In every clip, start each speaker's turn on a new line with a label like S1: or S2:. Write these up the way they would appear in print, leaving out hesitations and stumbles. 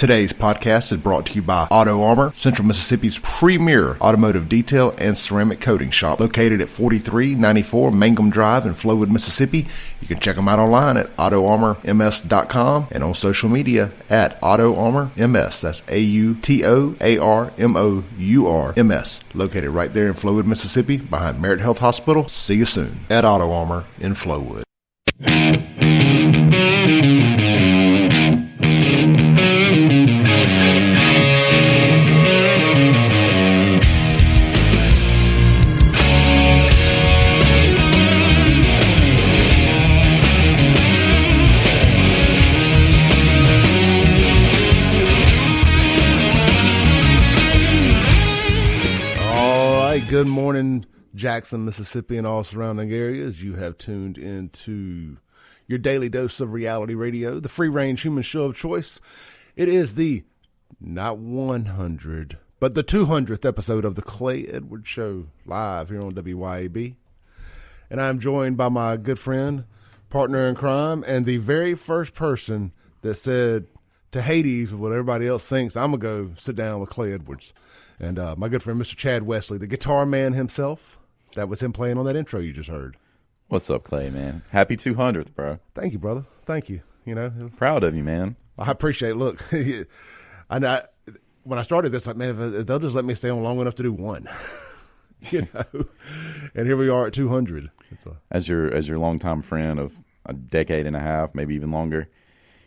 S1: Today's podcast is brought to you by Auto Armour, Central Mississippi's premier automotive detail and ceramic coating shop, located at 4394 Mangum Drive in Flowood, Mississippi. You can check them out online at autoarmourms.com and on social media at AutoArmourMS. That's AutoArmourMS, located right there in Flowood, Mississippi, behind Merit Health Hospital. See you soon at Auto Armour in Flowood. Good morning, Jackson, Mississippi, and all surrounding areas. You have tuned into your daily dose of reality radio, the free-range human show of choice. It is the, not 100, but the 200th episode of the Clay Edwards Show, live here on WYAB. And I'm joined by my good friend, partner in crime, and the very first person that said to Hades, what everybody else thinks, I'm going to go sit down with Clay Edwards. And my good friend, Mr. Chad Wesley, the guitar man himself. That was him playing on that intro you just heard.
S2: What's up, Clay, man? Happy 200th, bro.
S1: Thank you, brother. Thank you. You know,
S2: proud of you, man.
S1: I appreciate it. Look, when I started this, like, man, if they'll just let me stay on long enough to do one, you know. And here we are at 200.
S2: As your longtime friend of a decade and a half, maybe even longer,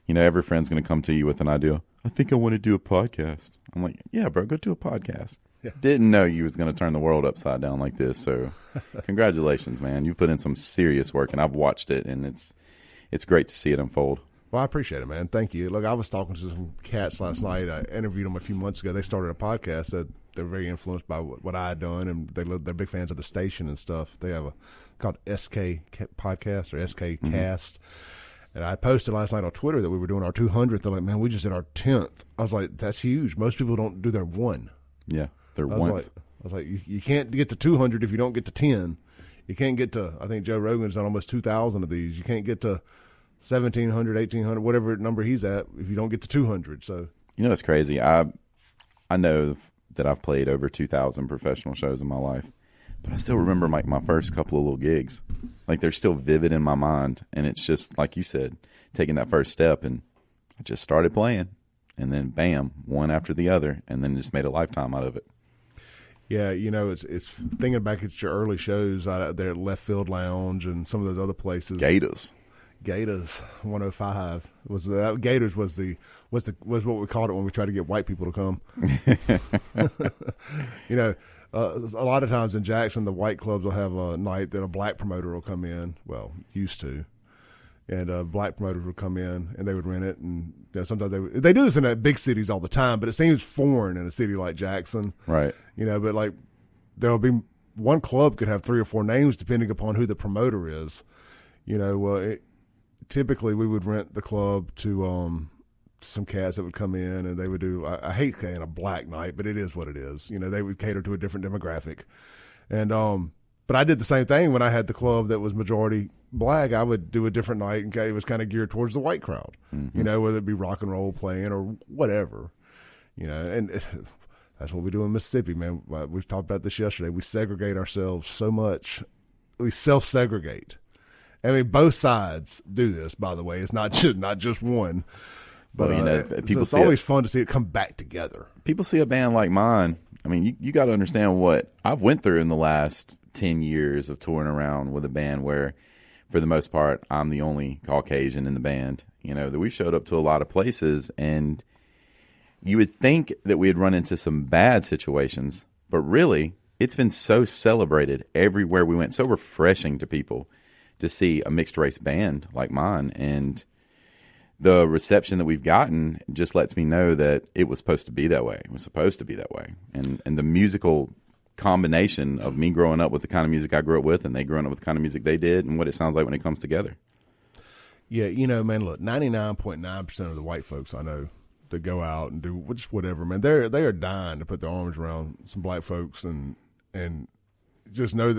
S2: you know, every friend's going to come to you with an idea. I think I want to do a podcast. I'm like, yeah, bro, go do a podcast. Yeah. Didn't know you was going to turn the world upside down like this. So congratulations, man. You've put in some serious work, and I've watched it, and it's great to see it unfold.
S1: Well, I appreciate it, man. Thank you. Look, I was talking to some cats last night. I interviewed them a few months ago. They started a podcast that they're very influenced by what I had done, and they're big fans of the station and stuff. They have called SK Podcast or SK Cast. And I posted last night on Twitter that we were doing our 200th. They're like, man, we just did our 10th. I was like, that's huge. Most people don't do their one.
S2: Yeah, their one.
S1: I was like, you can't get to 200 if you don't get to 10. You can't get to, I think Joe Rogan's done almost 2,000 of these. You can't get to 1,700, 1,800, whatever number he's at if you don't get to 200. So,
S2: you know, it's crazy. I know that I've played over 2,000 professional shows in my life. But I still remember my first couple of little gigs. Like, they're still vivid in my mind. And it's just, like you said, taking that first step. And I just started playing. And then, bam, one after the other. And then just made a lifetime out of it.
S1: Yeah, you know, it's thinking back at your early shows out there at Left Field Lounge and some of those other places.
S2: Gators
S1: 105 Gators was what we called it when we tried to get white people to come. You know, a lot of times in Jackson, the white clubs will have a night that a black promoter will come in. Well, used to, and black promoters would come in and they would rent it. And you know, sometimes they do this in big cities all the time, but it seems foreign in a city like Jackson,
S2: right?
S1: You know, but like there'll be one club could have 3 or 4 names depending upon who the promoter is. You know, typically we would rent the club to some cats that would come in and they would do, I hate saying a black night, but it is what it is. You know, they would cater to a different demographic. And, but I did the same thing when I had the club that was majority black. I would do a different night and it was kind of geared towards the white crowd, you know, whether it be rock and roll playing or whatever, you know, and that's what we do in Mississippi, man. We've talked about this yesterday. We segregate ourselves so much. We self-segregate. I mean, both sides do this, by the way. It's not just one. But
S2: well, you know, people
S1: it's always fun to see it come back together.
S2: People see a band like mine. I mean, you got to understand what I've went through in the last 10 years of touring around with a band where, for the most part, I'm the only Caucasian in the band. You know, that we showed up to a lot of places, and you would think that we'd run into some bad situations, but really, it's been so celebrated everywhere we went, so refreshing to people to see a mixed-race band like mine, and the reception that we've gotten just lets me know that it was supposed to be that way. It was supposed to be that way. And the musical combination of me growing up with the kind of music I grew up with and they growing up with the kind of music they did and what it sounds like when it comes together.
S1: Yeah, you know, man, look, 99.9% of the white folks I know that go out and do just whatever, man, they are dying to put their arms around some black folks and just know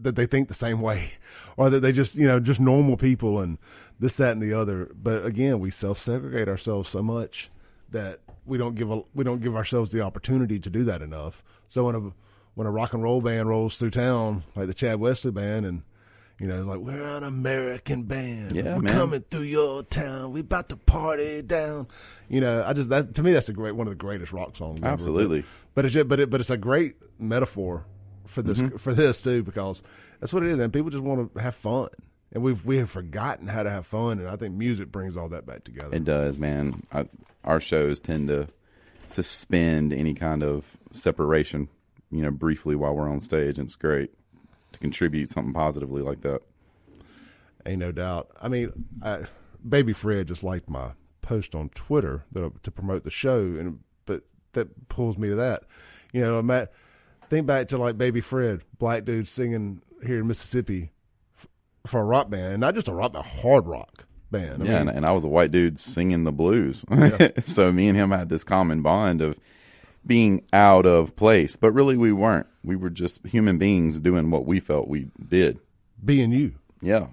S1: that they think the same way, or that they just, you know, just normal people and this, that, and the other. But again, we self-segregate ourselves so much that we don't give ourselves the opportunity to do that enough. So when a rock and roll band rolls through town, like the Chad Wesley band, and it's like, we're an American band.
S2: Yeah,
S1: we're coming through your town. We about to party down. That to me, that's one of the greatest rock songs.
S2: Absolutely.
S1: Ever. But it's a great metaphor for this too, because that's what it is, man. People just want to have fun, and we have forgotten how to have fun, and I think music brings all that back together.
S2: It does, man. Our shows tend to suspend any kind of separation, briefly while we're on stage, and it's great to contribute something positively like that.
S1: Ain't no doubt. I mean, Baby Fred just liked my post on Twitter to promote the show, but that pulls me to that. Matt, think back to like Baby Fred, black dude singing here in Mississippi for a rock band, and not just a hard rock band.
S2: And I was a white dude singing the blues.
S1: Yeah.
S2: So me and him had this common bond of being out of place, but really we weren't. We were just human beings doing what we felt we did.
S1: Being you.
S2: Yeah.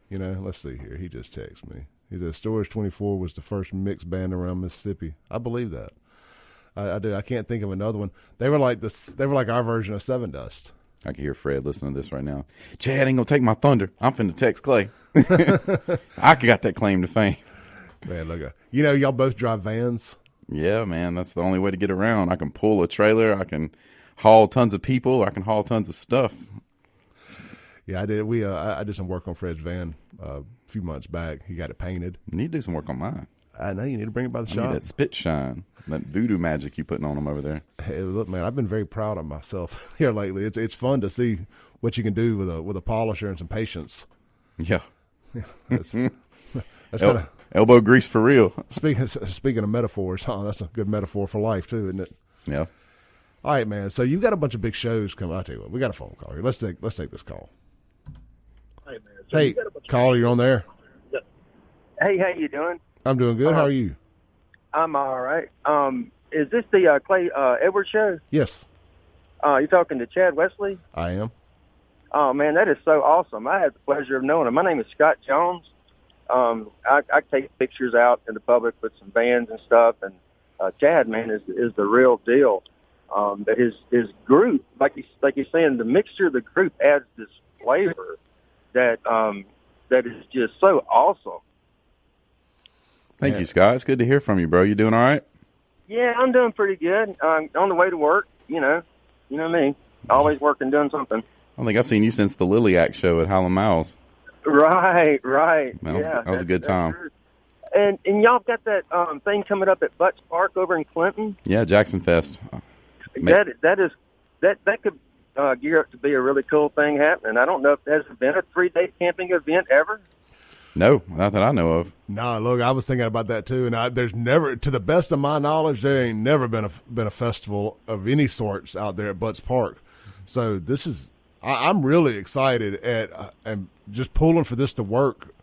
S1: Let's see here. He just texted me. He said Storage 24 was the first mixed band around Mississippi. I believe that. I do. I can't think of another one. They were like our version of Seven Dust.
S2: I can hear Fred listening to this right now. Chad ain't gonna take my thunder. I'm finna text Clay. I got that claim to fame.
S1: Man, look, y'all both drive vans.
S2: Yeah, man, that's the only way to get around. I can pull a trailer. I can haul tons of people. I can haul tons of stuff.
S1: Yeah, I did. I did some work on Fred's van a few months back. He got it painted.
S2: You need to do some work on mine.
S1: I know, you need to bring it by the shop.
S2: That spit shine, that voodoo magic you putting on them over there.
S1: Hey, look, man, I've been very proud of myself here lately. It's fun to see what you can do with a polisher and some patience.
S2: Yeah.
S1: That's kind of
S2: elbow grease for real.
S1: Speaking of metaphors, that's a good metaphor for life too, isn't it?
S2: Yeah.
S1: All right, man. So you've got a bunch of big shows coming. I'll tell you what, we got a phone call here. Let's take this call.
S3: Hey, man. So
S1: hey, caller, you're on there.
S3: Hey, how you doing?
S1: I'm doing good. How are you?
S3: I'm all right. Is this the Clay Edwards show?
S1: Yes.
S3: You're talking to Chad Wesley?
S1: I am.
S3: Oh, man, that is so awesome. I had the pleasure of knowing him. My name is Scott Jones. I take pictures out in the public with some bands and stuff, and Chad, man, is the real deal. But his group, like you're saying, the mixture of the group adds this flavor that is just so awesome.
S2: Thank you, Scott. It's good to hear from you, bro. You doing all right?
S3: Yeah, I'm doing pretty good. On the way to work, you know me. Always working, doing something.
S2: I don't think I've seen you since the Liliac show at Howland Miles.
S3: Right.
S2: Man, that was a good time.
S3: And y'all got that thing coming up at Butts Park over in Clinton?
S2: Yeah, Jackson Fest.
S3: That could gear up to be a really cool thing happening. I don't know if there's been a 3-day camping event ever.
S2: No, not that I know of.
S1: No, look, I was thinking about that too, and there's never, to the best of my knowledge, there ain't never been a festival of any sorts out there at Butts Park. So this is, I'm really excited and just pulling for this to work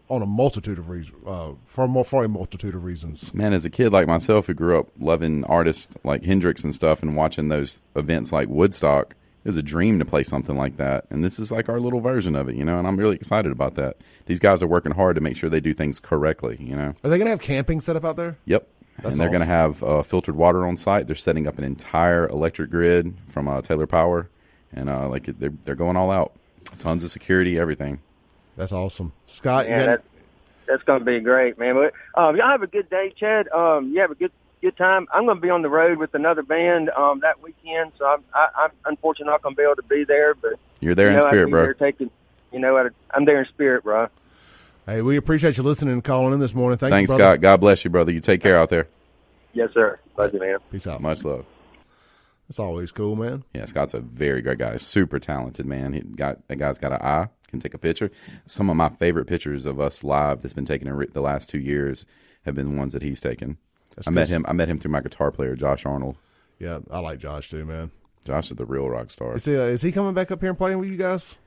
S1: on a multitude of reasons, for a multitude of reasons.
S2: Man, as a kid like myself who grew up loving artists like Hendrix and stuff and watching those events like Woodstock, it was a dream to play something like that. And this is like our little version of it, and I'm really excited about that. These guys are working hard to make sure they do things correctly,
S1: Are they going to have camping set up out there?
S2: Yep.
S1: That's
S2: and they're going to have filtered water on site. They're setting up an entire electric grid from Taylor Power, and they're going all out. Tons of security, everything.
S1: That's awesome. Scott,
S3: that's going to be great, man. But y'all have a good day, Chad. You have a good time. I'm going to be on the road with another band that weekend, so I'm unfortunately not going to be able to be there. But
S2: you're there in spirit, bro.
S3: I'm there in spirit, bro.
S1: Hey, we appreciate you listening and calling in this morning.
S2: Thanks,
S1: you, brother.
S2: Scott. God bless you, brother. You take care out there.
S3: Yes, sir. Love you, man.
S1: Peace out.
S2: Much love.
S1: That's always cool, man.
S2: Yeah, Scott's a very great guy. Super talented, man. That guy's got an eye. Can take a picture. Some of my favorite pictures of us live that's been taken in the last 2 years have been the ones that he's taken. I met him through my guitar player, Josh Arnold.
S1: Yeah, I like Josh too, man.
S2: Josh is the real rock star.
S1: Is he coming back up here and playing with you guys?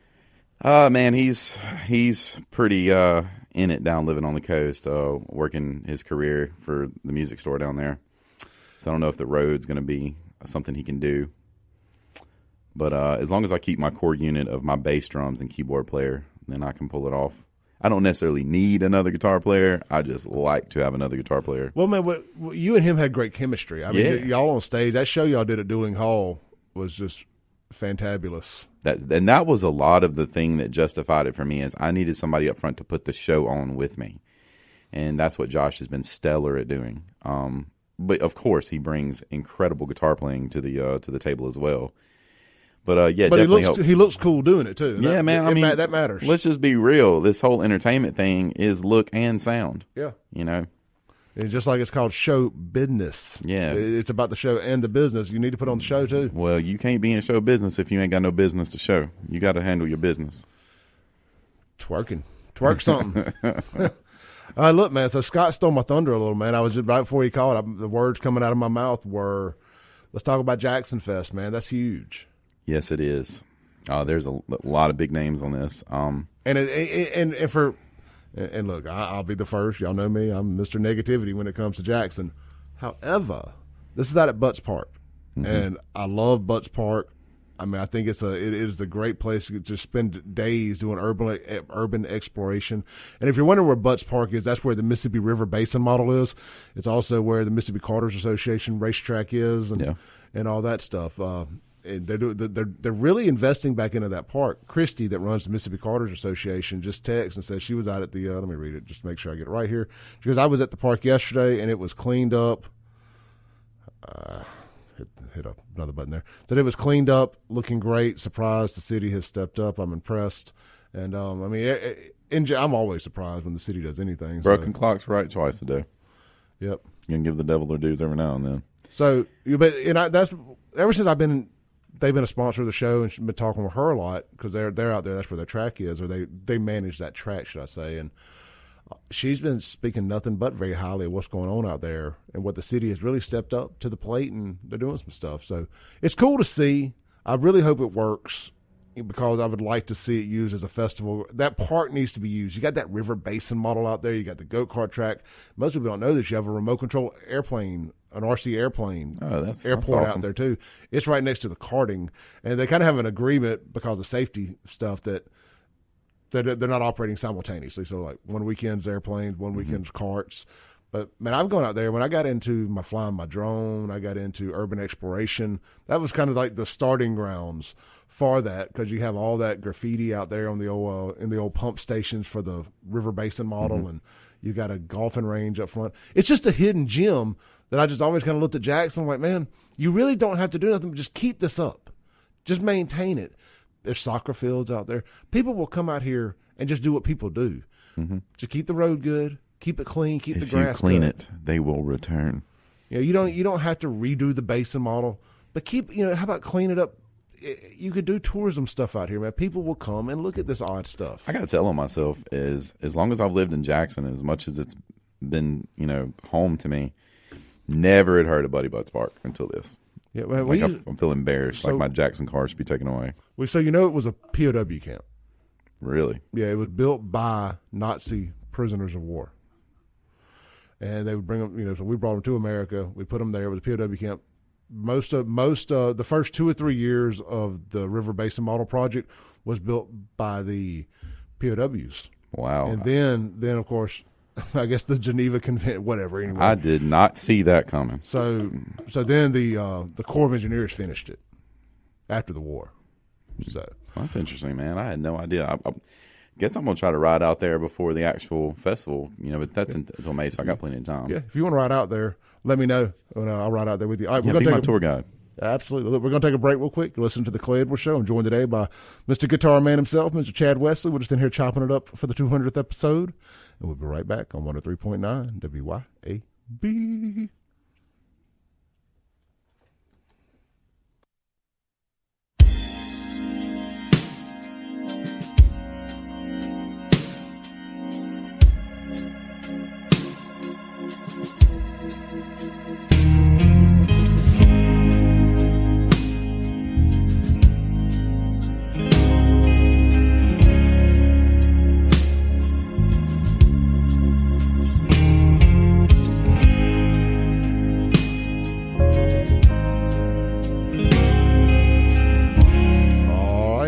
S2: Man, he's pretty in it down living on the coast, working his career for the music store down there. So I don't know if the road's going to be something he can do. But as long as I keep my core unit of my bass drums and keyboard player, then I can pull it off. I don't necessarily need another guitar player. I just like to have another guitar player.
S1: Well, man, you and him had great chemistry. I mean,
S2: Yeah.
S1: y'all on stage, that show y'all did at Dueling Hall was just fantabulous.
S2: That was a lot of the thing that justified it for me is I needed somebody up front to put the show on with me. And that's what Josh has been stellar at doing. But of course, he brings incredible guitar playing to the table as well. But yeah,
S1: but
S2: definitely
S1: he looks cool doing it too.
S2: Yeah, man. I mean,
S1: that matters.
S2: Let's just be real. This whole entertainment thing is look and sound.
S1: Yeah,
S2: you know,
S1: it's just like it's called show business.
S2: Yeah,
S1: it's about the show and the business. You need to put on the show too.
S2: Well, you can't be in show business if you ain't got no business to show. You got to handle your business.
S1: Twerk something. Look, man. So Scott stole my thunder a little, man. I was just right before he called. The words coming out of my mouth were, "Let's talk about Jackson Fest, man. That's huge."
S2: Yes, it is. There's a lot of big names on this. And
S1: look, I'll be the first. Y'all know me. I'm Mr. Negativity when it comes to Jackson. However, this is out at Butts Park, and I love Butts Park. I mean, I think it is a great place to just spend days doing urban exploration. And if you're wondering where Butts Park is, that's where the Mississippi River Basin model is. It's also where the Mississippi Karters Association racetrack is, and all that stuff. And they're really investing back into that park. Christy, that runs the Mississippi Karters Association, just texted and said she was out at the. Let me read it just to make sure I get it right here. She goes, "I was at the park yesterday and it was cleaned up." Hit another button there. Said it was cleaned up, looking great. Surprised the city has stepped up. I'm impressed. And I mean, I'm always surprised when the city does anything.
S2: Broken clocks right twice a day.
S1: Yep.
S2: You can give the devil their dues every now and then.
S1: So, that's ever since they've been a sponsor of the show and been talking with her a lot because they're out there. That's where their track is, or they manage that track, should I say? And she's been speaking nothing but very highly of what's going on out there and what the city has really stepped up to the plate, and they're doing some stuff. So it's cool to see. I really hope it works because I would like to see it used as a festival. That park needs to be used. You got that river basin model out there. You got the go-kart track. Most people don't know this. You have a remote control airplane, an RC airplane
S2: that's
S1: airport
S2: awesome.
S1: out there too. It's right next to the karting, and they kind of have an agreement because of safety stuff that they're not operating simultaneously. So like one weekend's airplanes, one weekend's karts. But man, I've gone out there. When I got into flying my drone, I got into urban exploration. That was kind of like the starting grounds for that, because you have all that graffiti out there on the old in the old pump stations for the river basin model, and you got a golfing range up front. It's just a hidden gem that I just always kind of looked at Jackson like, man, you really don't have to do nothing but just keep this up. Just maintain it. There's soccer fields out there. People will come out here and just do what people do. Just keep the road good, keep it clean, keep the grass
S2: If you clean
S1: good.
S2: it, they will return.
S1: You don't have to redo the basin model, but keep, how about clean it up? You could do tourism stuff out here, man. People will come and look at this odd stuff.
S2: I got to tell on myself is as long as I've lived in Jackson, as much as it's been, home to me, never had heard of Buddy Butts Park until this.
S1: Yeah, man,
S2: I'm feeling embarrassed, like my Jackson car should be taken away.
S1: So it was a POW camp.
S2: Really?
S1: Yeah, it was built by Nazi prisoners of war. And they would bring them, so we brought them to America. We put them there. It was a POW camp. Most of the first 2 or 3 years of the River Basin Model Project was built by the POWs.
S2: Wow.
S1: And then of course, I guess the Geneva Convention, whatever. Anyway,
S2: I did not see that coming.
S1: So then the Corps of Engineers finished it after the war. So
S2: well, that's interesting, man. I had no idea. I guess I'm gonna try to ride out there before the actual festival. But that's until May, so I got plenty of time.
S1: Yeah, if you want to ride out there, let me know, and I'll ride out there with you. All right,
S2: we're gonna be my tour guide.
S1: Absolutely. Look, we're going to take a break real quick. Listen to the Clay Edwards Show. I'm joined today by Mr. Guitar Man himself, Mr. Chad Wesley. We're just in here chopping it up for the 200th episode. And we'll be right back on 103.9 WYAB.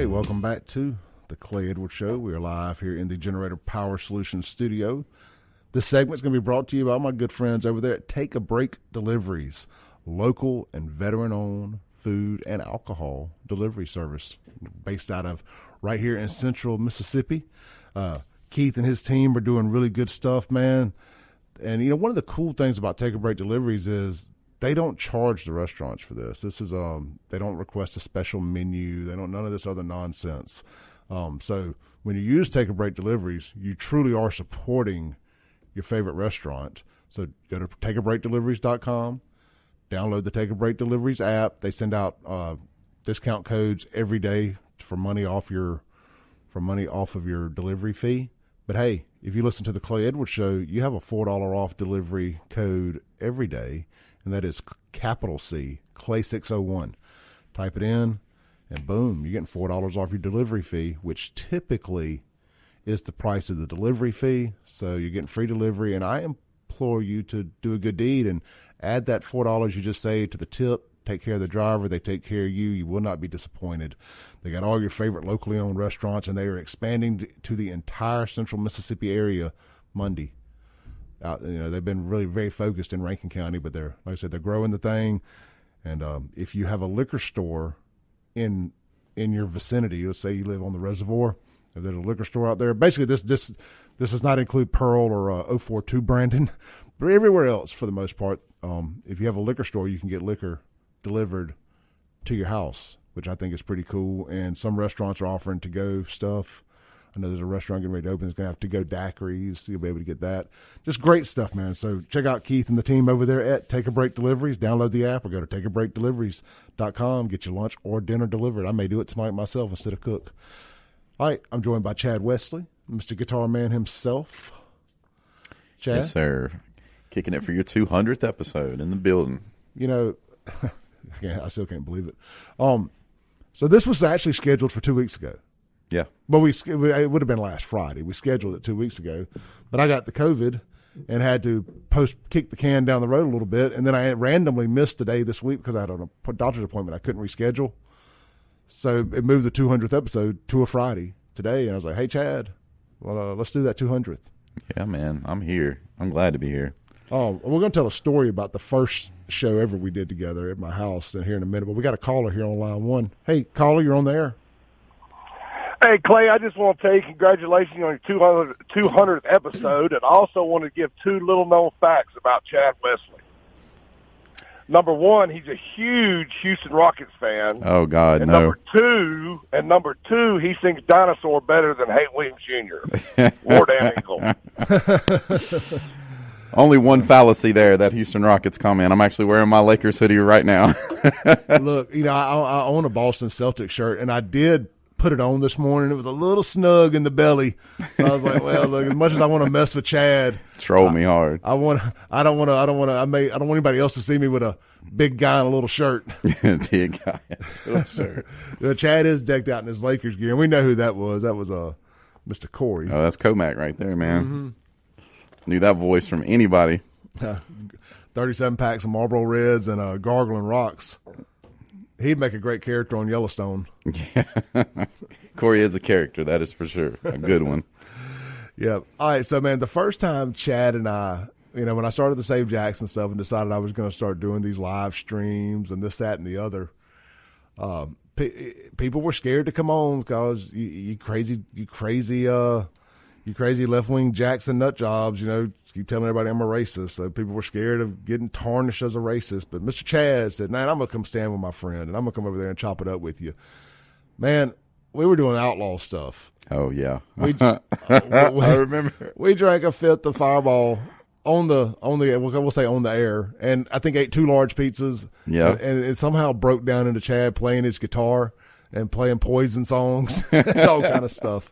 S1: Welcome back to the Clay Edwards Show. We are live here in the Generator Power Solutions studio. This segment is going to be brought to you by my good friends over there at Take a Break Deliveries, local and veteran-owned food and alcohol delivery service based out of right here in central Mississippi. Keith and his team are doing really good stuff, man. And, you know, one of the cool things about Take a Break Deliveries is they don't charge the restaurants for this. This is they don't request a special menu. They don't none of this other nonsense. So when you use Take a Break Deliveries, you truly are supporting your favorite restaurant. So go to takeabreakdeliveries.com, download the Take a Break Deliveries app. They send out discount codes every day for money off of your delivery fee. But hey, if you listen to the Clay Edwards Show, you have a $4 off delivery code every day, and that is capital C, Clay601. Type it in, and boom, you're getting $4 off your delivery fee, which typically is the price of the delivery fee. So you're getting free delivery, and I implore you to do a good deed and add that $4 you just saved to the tip. Take care of the driver. They take care of you. You will not be disappointed. They got all your favorite locally owned restaurants, and they are expanding to the entire central Mississippi area Monday. They've been really very focused in Rankin County, but they're, like I said, they're growing the thing. And if you have a liquor store in your vicinity, let's say you live on the reservoir, if there's a liquor store out there, basically this does not include Pearl or 042 Brandon, but everywhere else for the most part, if you have a liquor store, you can get liquor delivered to your house, which I think is pretty cool. And some restaurants are offering to-go stuff. I know there's a restaurant getting ready to open that's going to have to-go daiquiris, so you'll be able to get that. Just great stuff, man. So check out Keith and the team over there at Take a Break Deliveries. Download the app or go to takeabreakdeliveries.com. Get your lunch or dinner delivered. I may do it tonight myself instead of cook. All right, I'm joined by Chad Wesley, Mr. Guitar Man himself. Chad?
S2: Yes, sir. Kicking it for your 200th episode in the building.
S1: You know, I still can't believe it. So this was actually scheduled for 2 weeks ago.
S2: Yeah.
S1: But it would have been last Friday. We scheduled it 2 weeks ago. But I got the COVID and had to kick the can down the road a little bit. And then I randomly missed a day this week because I had a doctor's appointment I couldn't reschedule. So it moved the 200th episode to a Friday today. And I was like, hey, Chad, well, let's do that 200th.
S2: Yeah, man. I'm here. I'm glad to be here.
S1: Oh, we're going to tell a story about the first show ever we did together at my house here in a minute. But we got a caller here on line one. Hey, caller, you're on the air.
S4: Hey, Clay, I just want to tell you congratulations on your 200th episode, and I also want to give two little-known facts about Chad Wesley. Number one, he's a huge Houston Rockets fan.
S2: Oh, God,
S4: and
S2: no.
S4: Number two, he sings Dinosaur better than Hank Williams Jr. War Damn Eagle.
S2: Only one fallacy there, that Houston Rockets comment. I'm actually wearing my Lakers hoodie right now.
S1: Look, I own a Boston Celtics shirt, and I did put it on this morning. It was a little snug in the belly. So I was like, well, look, as much as I want to mess with Chad,
S2: troll me hard.
S1: I don't want anybody else to see me with a big guy in a little shirt.
S2: Big guy in a little shirt.
S1: Chad is decked out in his Lakers gear, and we know who that was. That was Mr. Corey.
S2: Oh, that's Comac right there, man. Mm-hmm. Knew that voice from anybody.
S1: 37 packs of Marlboro Reds and gargling rocks. He'd make a great character on Yellowstone.
S2: Yeah. Corey is a character, that is for sure. A good one.
S1: Yeah. All right, so, man, the first time Chad and I, when I started the Save Jackson stuff and decided I was going to start doing these live streams and this, that, and the other, people were scared to come on because you crazy left-wing Jackson nut jobs, keep telling everybody I'm a racist. So people were scared of getting tarnished as a racist. But Mr. Chad said, man, I'm going to come stand with my friend, and I'm going to come over there and chop it up with you. Man, we were doing outlaw stuff.
S2: Oh, yeah.
S1: I remember. We drank a fifth of Fireball on the we'll say on the air, and I think ate 2 large pizzas.
S2: Yeah.
S1: And it somehow broke down into Chad playing his guitar and playing Poison songs and all kind of stuff.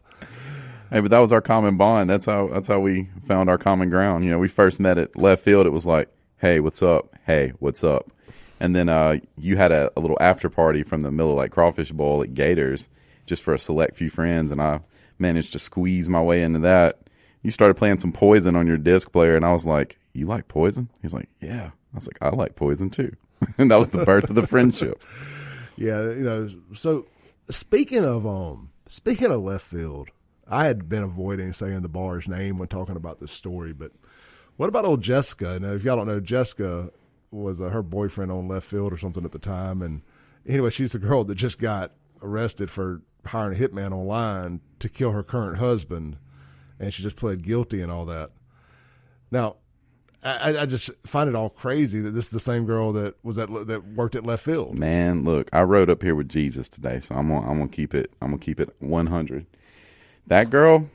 S2: Hey, but that was our common bond. That's how we found our common ground. We first met at left field. It was like, hey, what's up? Hey, what's up? And then you had a little after party from the Miller Lite Crawfish Bowl at Gators just for a select few friends, and I managed to squeeze my way into that. You started playing some Poison on your disc player, and I was like, you like Poison? He's like, yeah. I was like, I like Poison too. And that was the birth of the friendship.
S1: Yeah, so speaking of Speaking of left field, I had been avoiding saying the bar's name when talking about this story, but what about old Jessica? Now, if y'all don't know, Jessica was her boyfriend on left field or something at the time, and anyway, she's the girl that just got arrested for hiring a hitman online to kill her current husband, and she just pled guilty and all that. Now, I just find it all crazy that this is the same girl that that worked at left field.
S2: Man, look, I rode up here with Jesus today, so I'm gonna keep it 100. That girl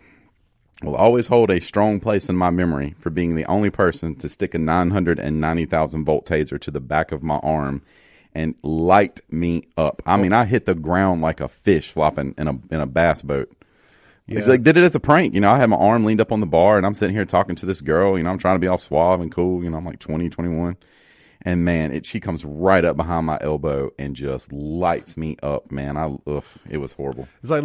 S2: will always hold a strong place in my memory for being the only person to stick a 990,000 volt taser to the back of my arm and light me up. I mean, I hit the ground like a fish flopping in a bass boat. Yeah. He's like, did it as a prank. You know, I had my arm leaned up on the bar, and I'm sitting here talking to this girl. You know, I'm trying to be all suave and cool. You know, I'm like 20, 21. And, man, she comes right up behind my elbow and just lights me up, man. It was horrible.
S1: It's like,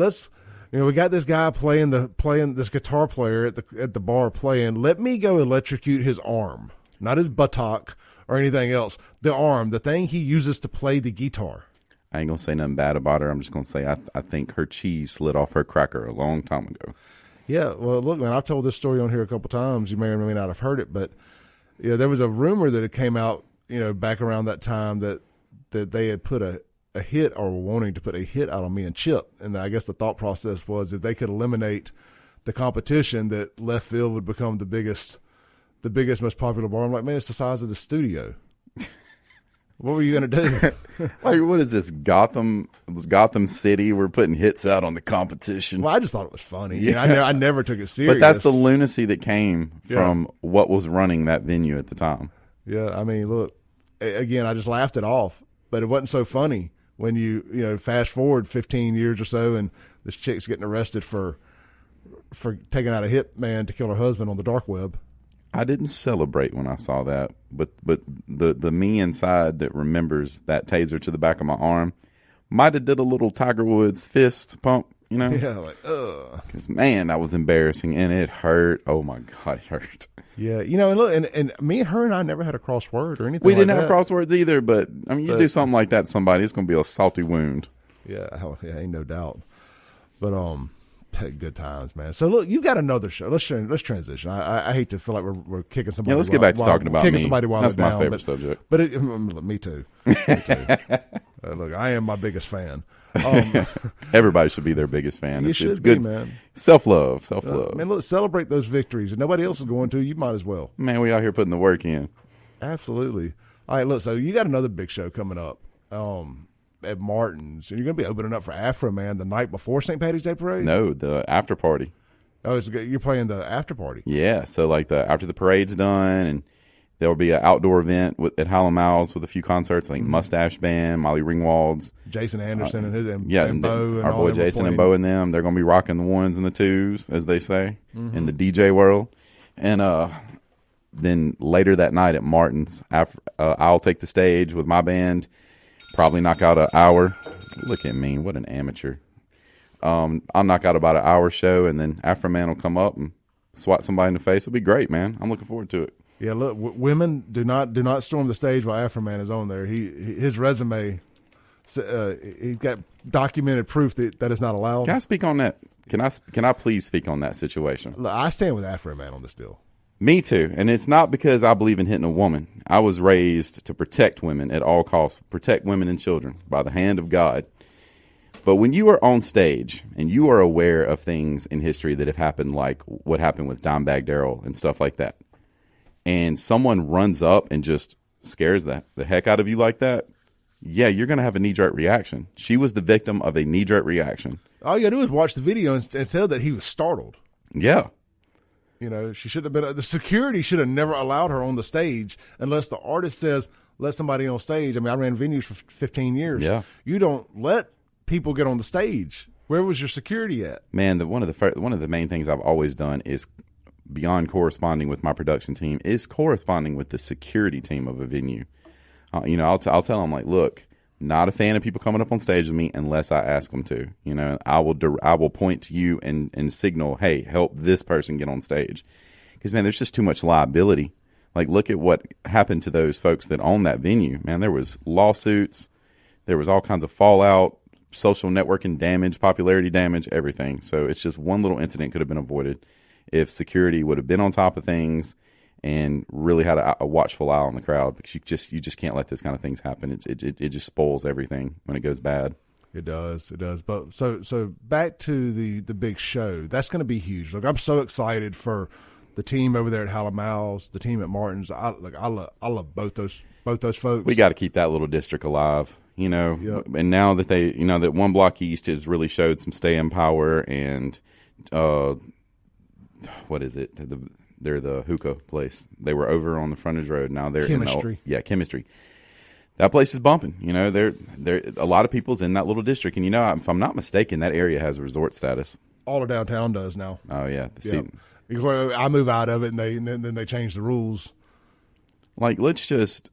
S1: we got this guy playing this guitar player at the bar playing. Let me go electrocute his arm, not his buttock or anything else. The arm, the thing he uses to play the guitar.
S2: I ain't going to say nothing bad about her. I'm just going to say I think her cheese slid off her cracker a long time ago. Yeah, well, look, man, I've told this story on here a couple times. You may or may not have heard it, but there was a rumor that it came out, back around that time that they had put a hit or were wanting to put a hit out on me and Chip. And I guess the thought process was if they could eliminate the competition, that left field would become the biggest, most popular bar. I'm like, man, it's the size of the studio. What were you going to do? Like, what is this, Gotham City? We're putting hits out on the competition.
S1: Well, I just thought it was funny. I never took it serious.
S2: But that's the lunacy that came from what was running that venue at the time.
S1: Yeah, I mean, look, again, I just laughed it off. But it wasn't so funny when you fast forward 15 years or so, and this chick's getting arrested for taking out a hitman to kill her husband on the dark web.
S2: I didn't celebrate when I saw that, but the me inside that remembers that taser to the back of my arm might have did a little Tiger Woods fist pump,
S1: Yeah, like, ugh.
S2: Because, man, that was embarrassing, and it hurt. Oh, my God, it hurt.
S1: Yeah, and look, and me and her and I never had a crossword or anything.
S2: We didn't have crosswords either, but, I mean, you do something like that to somebody, it's going to be a salty wound.
S1: Yeah, ain't no doubt. But, good times, man. So look, you got another show. Let's transition. I hate to feel like we're kicking somebody.
S2: Yeah, let's get back to talking about me.
S1: Somebody while
S2: that's my
S1: down,
S2: favorite subject.
S1: But me too. Look, I am my biggest fan.
S2: Everybody should be their biggest fan.
S1: It's
S2: good,
S1: man.
S2: Self-love.
S1: Man, look, celebrate those victories. If nobody else is going to, you might as well.
S2: Man, we out here putting the work in.
S1: Absolutely. All right, look. So you got another big show coming up. At Martin's, and you're going to be opening up for Afro Man the night before St. Patty's Day Parade?
S2: No, the after party.
S1: Oh, you're playing the after party?
S2: Yeah, so like after the parade's done, and there will be an outdoor event at Howlin' Miles with a few concerts, like Mustache Band, Molly Ringwald's.
S1: Jason Anderson
S2: and
S1: Bo. And
S2: our boy Jason and Bo and them. They're going to be rocking the ones and the twos, as they say, in the DJ world. And then later that night at Martin's, I'll take the stage with my band. Probably knock out an hour. Look at me, what an amateur. I'll knock out about an hour show, and then Afro Man will come up and swat somebody in the face. It'll be great, man. I'm looking forward to it.
S1: Yeah, look, women do not storm the stage while Afro Man is on there. His resume, he's got documented proof that is not allowed.
S2: Can I speak on that? Can I please speak on that situation?
S1: Look, I stand with Afro Man on this deal.
S2: Me too. And it's not because I believe in hitting a woman. I was raised to protect women at all costs, protect women and children by the hand of God. But when you are on stage and you are aware of things in history that have happened, like what happened with Dimebag Darrell and stuff like that, and someone runs up and just scares the heck out of you like that, yeah, you're going to have a knee-jerk reaction. She was the victim of a knee-jerk reaction.
S1: All you got to do is watch the video and tell that he was startled.
S2: Yeah.
S1: She should have been. The security should have never allowed her on the stage unless the artist says, let somebody on stage. I mean, I ran venues for 15 years.
S2: Yeah.
S1: You don't let people get on the stage. Where was your security at? Man,
S2: one of the main things I've always done is, beyond corresponding with my production team, is corresponding with the security team of a venue. I'll tell them, like, look, not a fan of people coming up on stage with me unless I ask them to. I will point to you and signal, hey, help this person get on stage. Because, man, there's just too much liability. Like, look at what happened to those folks that own that venue. Man, there was lawsuits. There was all kinds of fallout. social networking damage, popularity damage, everything. So it's just one little incident could have been avoided if security would have been on top of things and really had a watchful eye on the crowd, because you just can't let those kind of things happen. It just spoils everything when it goes bad.
S1: It does. But so back to the big show. That's going to be huge. Look, I'm so excited for the team over there at Hallowell's, the team at Martin's. I love both those folks.
S2: We got to keep that little district alive, you know.
S1: Yep.
S2: And now that they, you know, that one block east has really showed some staying power, and what is it? They're the hookah place. They were over on the frontage road. Now they're
S1: Chemistry.
S2: Chemistry. That place is bumping. You know, there a lot of people's in that little district, and you know, if I'm not mistaken, that area has a resort status.
S1: All of downtown does now.
S2: Oh yeah,
S1: Yep. I move out of it, and then they change the rules.
S2: Like, let's just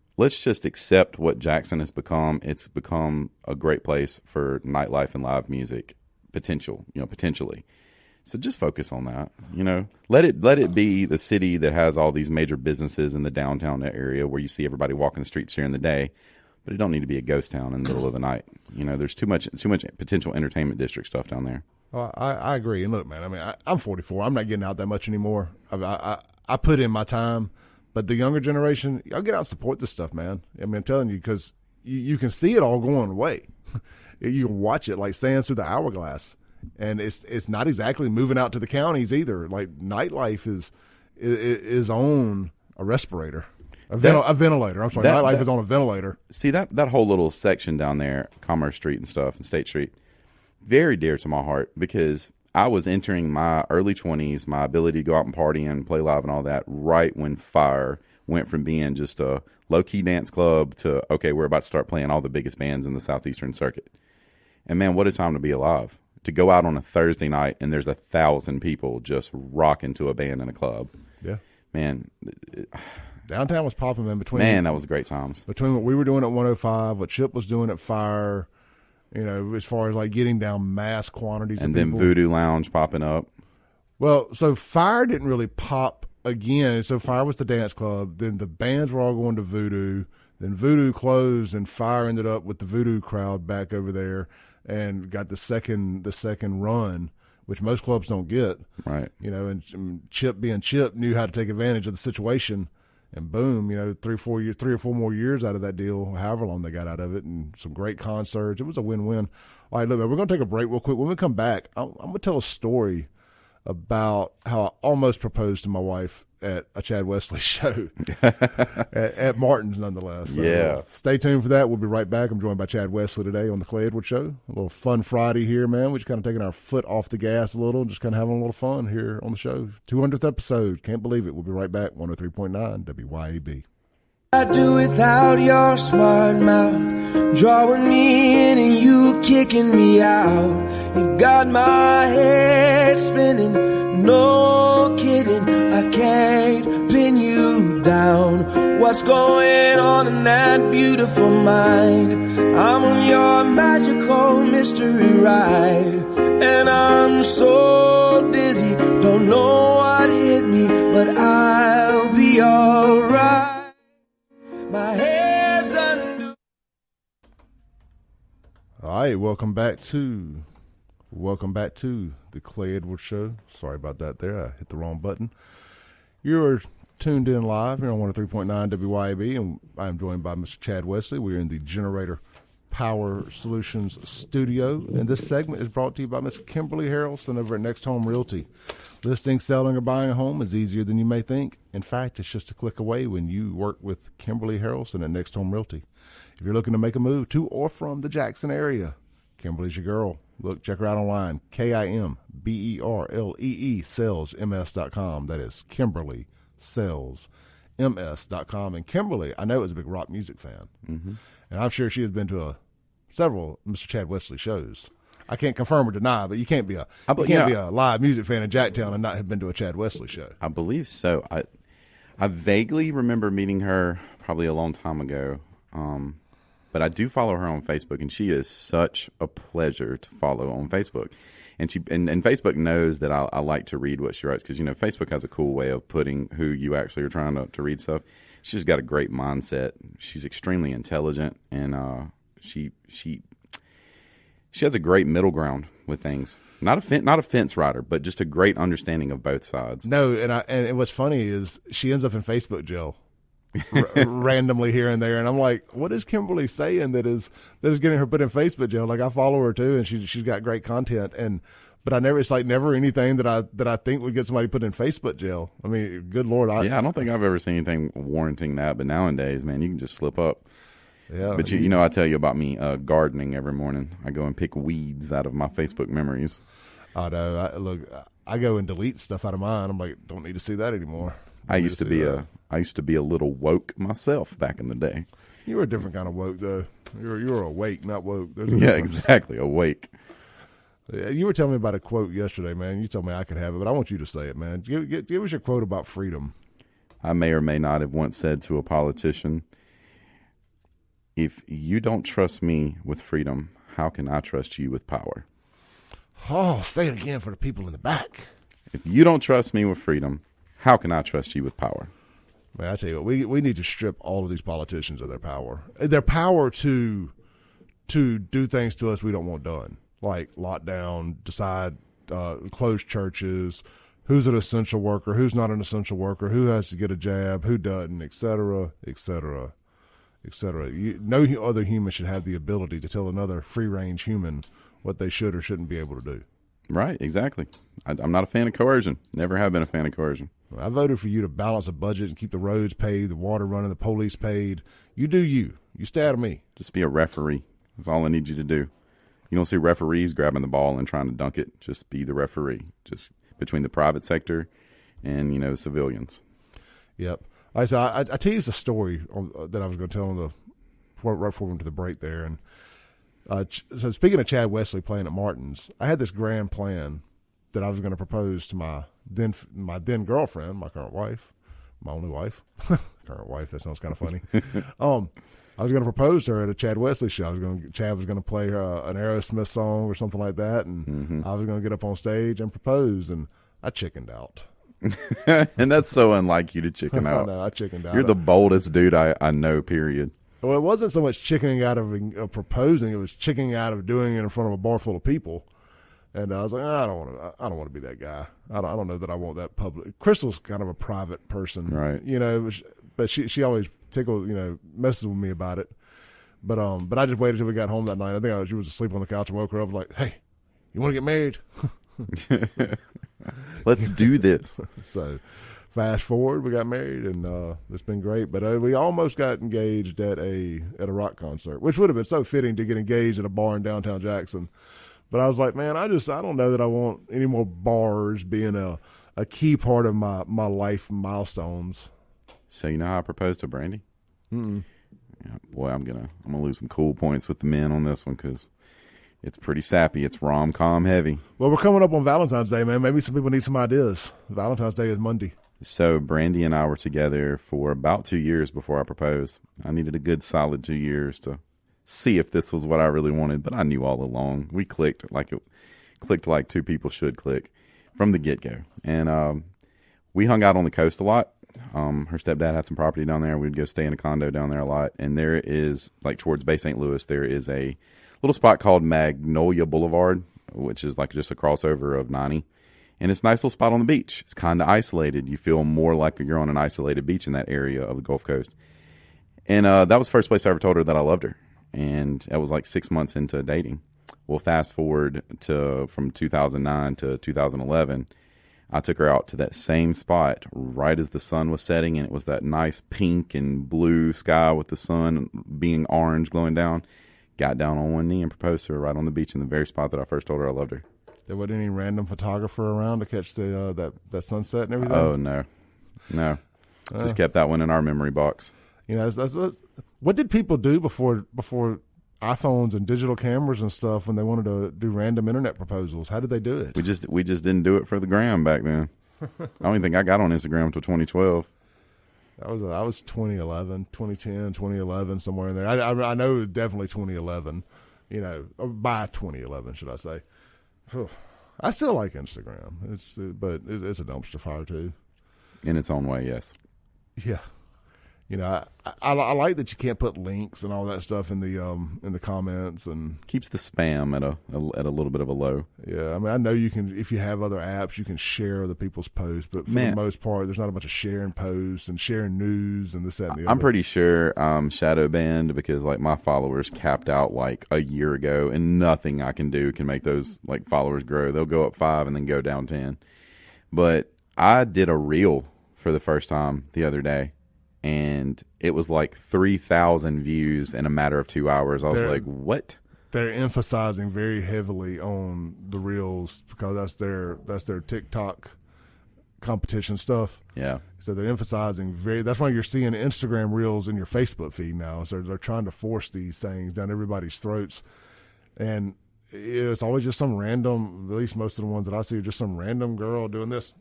S2: accept what Jackson has become. It's become a great place for nightlife and live music potentially. So just focus on that. You know, let it be the city that has all these major businesses in the downtown area where you see everybody walking the streets during the day, but it don't need to be a ghost town in the middle of the night. You know, there's too much potential entertainment district stuff down there.
S1: Well, I agree. And look, man, I mean, I'm 44. I'm not getting out that much anymore. I put in my time, but the younger generation, y'all get out and support this stuff, man. I mean, I'm telling you, because you can see it all going away. You can watch it like sands through the hourglass, and it's not exactly moving out to the counties either. Like, nightlife is on a respirator, a ventilator. I'm sorry, nightlife is on a ventilator.
S2: See that whole little section down there, Commerce Street and stuff, and State Street. Very dear to my heart, because I was entering my early 20s, my ability to go out and party and play live and all that, right when Fire went from being just a low-key dance club to, okay, we're about to start playing all the biggest bands in the Southeastern circuit. And, man, what a time to be alive. To go out on a Thursday night and there's 1,000 people just rocking to a band in a club.
S1: Yeah.
S2: Man.
S1: Downtown was popping, man.
S2: That was great times.
S1: Between what we were doing at 105, what Chip was doing at Fire, you know, as far as like getting down mass quantities
S2: and
S1: of
S2: then
S1: people.
S2: Voodoo Lounge popping up.
S1: Well, so Fire didn't really pop again. So Fire was the dance club. Then the bands were all going to Voodoo. Then Voodoo closed, and Fire ended up with the Voodoo crowd back over there and got the second run, which most clubs don't get.
S2: Right.
S1: You know, and Chip being Chip knew how to take advantage of the situation. And boom, you know, 3 or 4 more years out of that deal, however long they got out of it, and some great concerts. It was a win-win. All right, look, we're going to take a break real quick. When we come back, I'm going to tell a story about how I almost proposed to my wife at a Chad Wesley show at Martin's, nonetheless. So,
S2: yeah.
S1: Stay tuned for that. We'll be right back. I'm joined by Chad Wesley today on the Clay Edwards Show. A little fun Friday here, man. We're just kind of taking our foot off the gas a little, just kind of having a little fun here on the show. 200th episode. Can't believe it. We'll be right back. 103.9 WYAB.
S5: I do without your smart mouth, drawing me in and you kicking me out. You got my head spinning, no kidding, I can't pin you down. What's going on in that beautiful mind? I'm on your magical mystery ride, and I'm so dizzy, don't know what hit me, but I'll be alright. My head's under.
S1: All right, welcome back to the Clay Edwards Show. Sorry about that there. I hit the wrong button. You're tuned in live here on 103.9 WYAB, and I'm joined by Mr. Chad Wesley. We're in the Generator Power Solutions studio, and this segment is brought to you by Miss Kimberlee Haralson over at Next Home Realty. Listing, selling, or buying a home is easier than you may think. In fact, it's just a click away when you work with Kimberlee Haralson at Next Home Realty. If you're looking to make a move to or from the Jackson area, Kimberlee's your girl. Look, check her out online, KIMBERLEE salesms.com. That is Kimberlee salesms.com. And Kimberlee, I know, is a big rock music fan.
S2: Mm-hmm.
S1: And I'm sure she has been to several Mr. Chad Wesley shows. I can't confirm or deny, but you can't be a live music fan in Jacktown and not have been to a Chad Wesley show.
S2: I believe so. I vaguely remember meeting her probably a long time ago, but I do follow her on Facebook, and she is such a pleasure to follow on Facebook. And and Facebook knows that I like to read what she writes, because, you know, Facebook has a cool way of putting who you actually are trying to read stuff. She's got a great mindset. She's extremely intelligent, and She has a great middle ground with things. Not a fence rider, but just a great understanding of both sides.
S1: No, and what's funny is she ends up in Facebook jail randomly here and there, and I'm like, what is Kimberlee saying that is getting her put in Facebook jail? Like, I follow her too, and she's got great content, but it's like never anything that I think would get somebody put in Facebook jail. I mean, good Lord. I
S2: don't think I've ever seen anything warranting that, but nowadays, man, you can just slip up.
S1: Yeah.
S2: But you know, I tell you about me gardening every morning. I go and pick weeds out of my Facebook memories.
S1: I know. I go and delete stuff out of mine. I'm like, don't need to see that anymore.
S2: I used to be a little woke myself back in the day.
S1: You were a different kind of woke, though. You were awake, not woke.
S2: Yeah, exactly, awake.
S1: You were telling me about a quote yesterday, man. You told me I could have it, but I want you to say it, man. Give us your quote about freedom.
S2: I may or may not have once said to a politician, if you don't trust me with freedom, how can I trust you with power?
S1: Oh, say it again for the people in the back.
S2: If you don't trust me with freedom, how can I trust you with power?
S1: Man, I tell you what, we need to strip all of these politicians of their power. Their power to do things to us we don't want done, like lock down, decide, close churches, who's an essential worker, who's not an essential worker, who has to get a jab, who doesn't, et cetera, et cetera, et cetera. No other human should have the ability to tell another free-range human what they should or shouldn't be able to do.
S2: Right, exactly. I'm not a fan of coercion. Never have been a fan of coercion.
S1: I voted for you to balance a budget and keep the roads paved, the water running, the police paid. You do you. You stay out of me.
S2: Just be a referee. That's all I need you to do. You don't see referees grabbing the ball and trying to dunk it. Just be the referee. Just between the private sector and, civilians.
S1: Yep. I teased a story that I was going to tell right before we went to the break there. And so speaking of Chad Wesley playing at Martin's, I had this grand plan that I was going to propose to my then girlfriend, my current wife, my only wife, current wife. That sounds kind of funny. I was going to propose to her at a Chad Wesley show. Chad was going to play her an Aerosmith song or something like that, and I was going to get up on stage and propose, and I chickened out.
S2: And that's so unlike you to chicken out.
S1: I know, I chickened out.
S2: You're the boldest dude I know, period.
S1: Well, it wasn't so much chickening out of proposing; it was chickening out of doing it in front of a bar full of people. And I was like, I don't want to be that guy. I don't know that I want that public. Crystal's kind of a private person,
S2: right?
S1: But she always messes with me about it. But I just waited till we got home that night. I think she was asleep on the couch and woke her up. Like, hey, you want to get married?
S2: Let's do this.
S1: So, fast forward, we got married, and it's been great. But we almost got engaged at a rock concert, which would have been so fitting to get engaged at a bar in downtown Jackson. But I was like, man, I don't know that I want any more bars being a key part of my life milestones.
S2: So you know how I proposed to Brandy?
S1: Mm-mm.
S2: Yeah, boy, I'm gonna lose some cool points with the men on this one because it's pretty sappy. It's rom-com heavy.
S1: Well, we're coming up on Valentine's Day, man. Maybe some people need some ideas. Valentine's Day is Monday.
S2: So Brandy and I were together for about 2 years before I proposed. I needed a good solid 2 years to see if this was what I really wanted, but I knew all along. We clicked like two people should click from the get-go. And we hung out on the coast a lot. Her stepdad had some property down there. We'd go stay in a condo down there a lot. And there is, like towards Bay St. Louis, there is a little spot called Magnolia Boulevard, which is like just a crossover of 90. And it's a nice little spot on the beach. It's kind of isolated. You feel more like you're on an isolated beach in that area of the Gulf Coast. And that was the first place I ever told her that I loved her. And that was like 6 months into dating. Well, fast forward from 2009 to 2011, I took her out to that same spot right as the sun was setting, and it was that nice pink and blue sky with the sun being orange glowing down. Got down on one knee and proposed to her right on the beach in the very spot that I first told her I loved her.
S1: There wasn't any random photographer around to catch that sunset and everything?
S2: Oh, no. Just kept that one in our memory box.
S1: That's what did people do before iPhones and digital cameras and stuff when they wanted to do random internet proposals? How did they do it?
S2: We just didn't do it for the gram back then. I don't even think I got on Instagram until 2012.
S1: I was 2011, 2010, 2011, somewhere in there. I know definitely 2011. By 2011, should I say? I still like Instagram. But it's a dumpster fire too.
S2: In its own way, yes.
S1: Yeah. I like that you can't put links and all that stuff in the comments, and
S2: keeps the spam at a little bit of a low.
S1: Yeah, I mean, I know you can, if you have other apps, you can share other people's posts, but for the most part, there's not a bunch of sharing posts and sharing news and this, that, and the other.
S2: I'm pretty sure I'm shadow banned because like my followers capped out like a year ago, and nothing I can do can make those like followers grow. They'll go up 5 and then go down 10. But I did a reel for the first time the other day, and it was like 3,000 views in a matter of 2 hours. I was like, what?
S1: They're emphasizing very heavily on the reels because that's their TikTok competition stuff.
S2: Yeah.
S1: So they're emphasizing that's why you're seeing Instagram reels in your Facebook feed now. So they're trying to force these things down everybody's throats. And it's always just some random, at least most of the ones that I see are just some random girl doing this.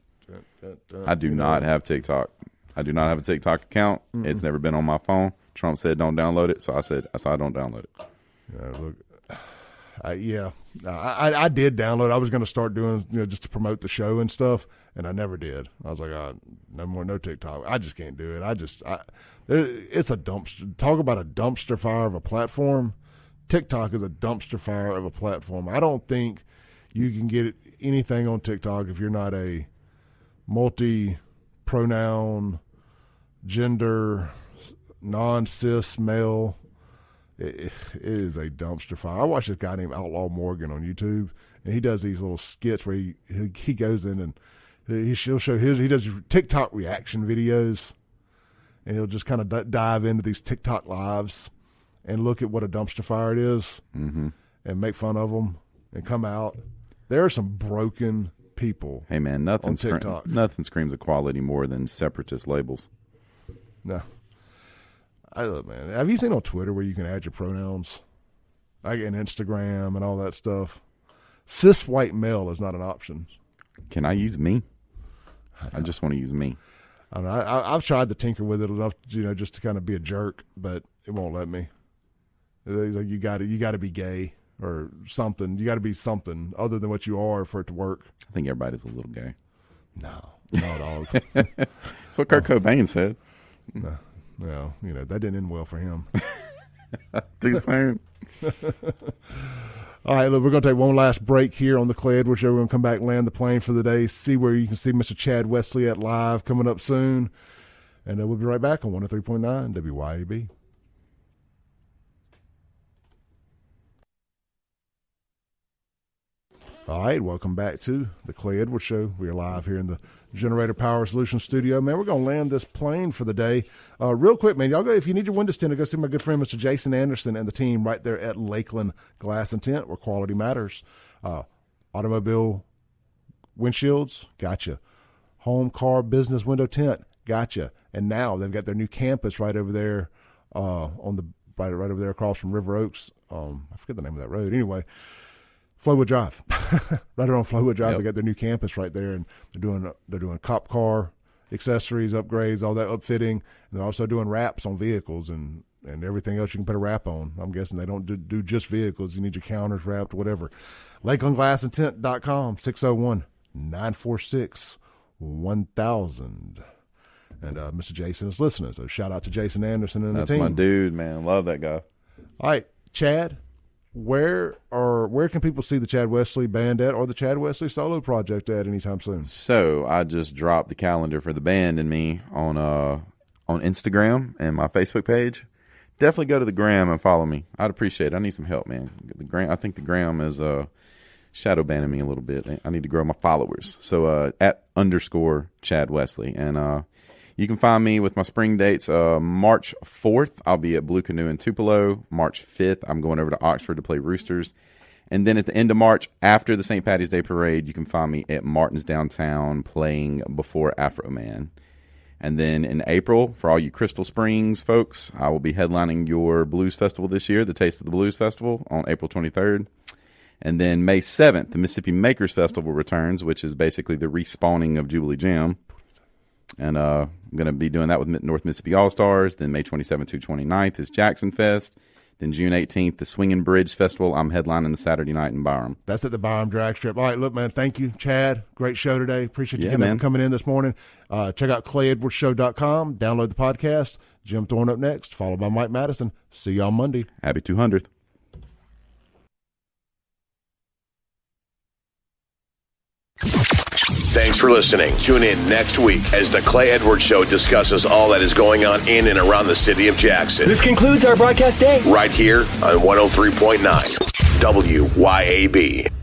S2: I do not have TikTok. I do not have a TikTok account. Mm-mm. It's never been on my phone. Trump said don't download it, so I said I don't download it.
S1: I did download. I was going to start doing just to promote the show and stuff, and I never did. I was like, no TikTok. I just can't do it. It's a dumpster. Talk about a dumpster fire of a platform. TikTok is a dumpster fire of a platform. I don't think you can get anything on TikTok if you're not a multi-pronoun, gender, non-cis male. It is a dumpster fire. I watch this guy named Outlaw Morgan on YouTube, and he does these little skits where he goes in and he'll show he does TikTok reaction videos, and he'll just kind of dive into these TikTok lives and look at what a dumpster fire it is, and make fun of them and come out. There are some broken people.
S2: Hey man, nothing screams equality more than separatist labels.
S1: No. Look, man, have you seen on Twitter where you can add your pronouns? Like in Instagram and all that stuff. Cis white male is not an option.
S2: Can I use me? I just want to use me.
S1: I don't know. I've tried to tinker with it enough, just to kind of be a jerk, but it won't let me. Like you got to be gay or something. You got to be something other than what you are for it to work.
S2: I think everybody's a little gay.
S1: No, not at all.
S2: That's what Kurt Cobain said.
S1: No. Well, that didn't end well for him.
S2: Too soon.
S1: All right, look, we're going to take one last break here on the Clay Edwards Show. We're going to come back, land the plane for the day, see where you can see Mr. Chad Wesley at live coming up soon. And we'll be right back on 103.9 WYAB. All right, welcome back to the Clay Edwards Show. We are live here in the Generator Power Solutions studio. Man, we're going to land this plane for the day. Real quick, man, y'all go, if you need your windows tinted, go see my good friend, Mr. Jason Anderson and the team right there at Lakeland Glass and Tint, where quality matters. Automobile windshields, gotcha. Home, car, business window tint, gotcha. And now they've got their new campus right over there right over there across from River Oaks. I forget the name of that road. Anyway, Flowood Drive, right around Flowood Drive. Yep. They got their new campus right there, and they're doing cop car accessories, upgrades, all that upfitting. And they're also doing wraps on vehicles and everything else you can put a wrap on. I'm guessing they don't do just vehicles. You need your counters wrapped, whatever. LakelandGlassandTint.com, 601-946-1000. And Mr. Jason is listening, so shout out to Jason Anderson and the team.
S2: That's my dude, man. Love that guy.
S1: All right, Chad. Where can people see the Chad Wesley band at or the Chad Wesley solo project at anytime soon?
S2: So I just dropped the calendar for the band and me on Instagram and my Facebook page. Definitely go to the gram and follow me. I'd appreciate it. I need some help, man. I think the gram is shadow banning me a little bit. I need to grow my followers. So @_ Chad Wesley. And you can find me with my spring dates. March 4th, I'll be at Blue Canoe in Tupelo. March 5th, I'm going over to Oxford to play Roosters. And then at the end of March, after the St. Patty's Day Parade, you can find me at Martin's Downtown playing before Afro Man. And then in April, for all you Crystal Springs folks, I will be headlining your blues festival this year, the Taste of the Blues Festival, on April 23rd. And then May 7th, the Mississippi Makers Festival returns, which is basically the respawning of Jubilee Jam. And I'm going to be doing that with North Mississippi All-Stars. Then May 27th to 29th is Jackson Fest. Then June 18th, the Swinging Bridge Festival. I'm headlining the Saturday night in Byram.
S1: That's at the Byram Drag Strip. All right, look, man, thank you, Chad. Great show today. Appreciate you coming in this morning. Check out ClayEdwardsShow.com. Download the podcast. Jim Thorne up next, followed by Mike Madison. See you on Monday.
S2: Happy 200th.
S6: Thanks for listening. Tune in next week as the Clay Edwards Show discusses all that is going on in and around the city of Jackson.
S7: This concludes our broadcast day.
S6: Right here on 103.9 WYAB.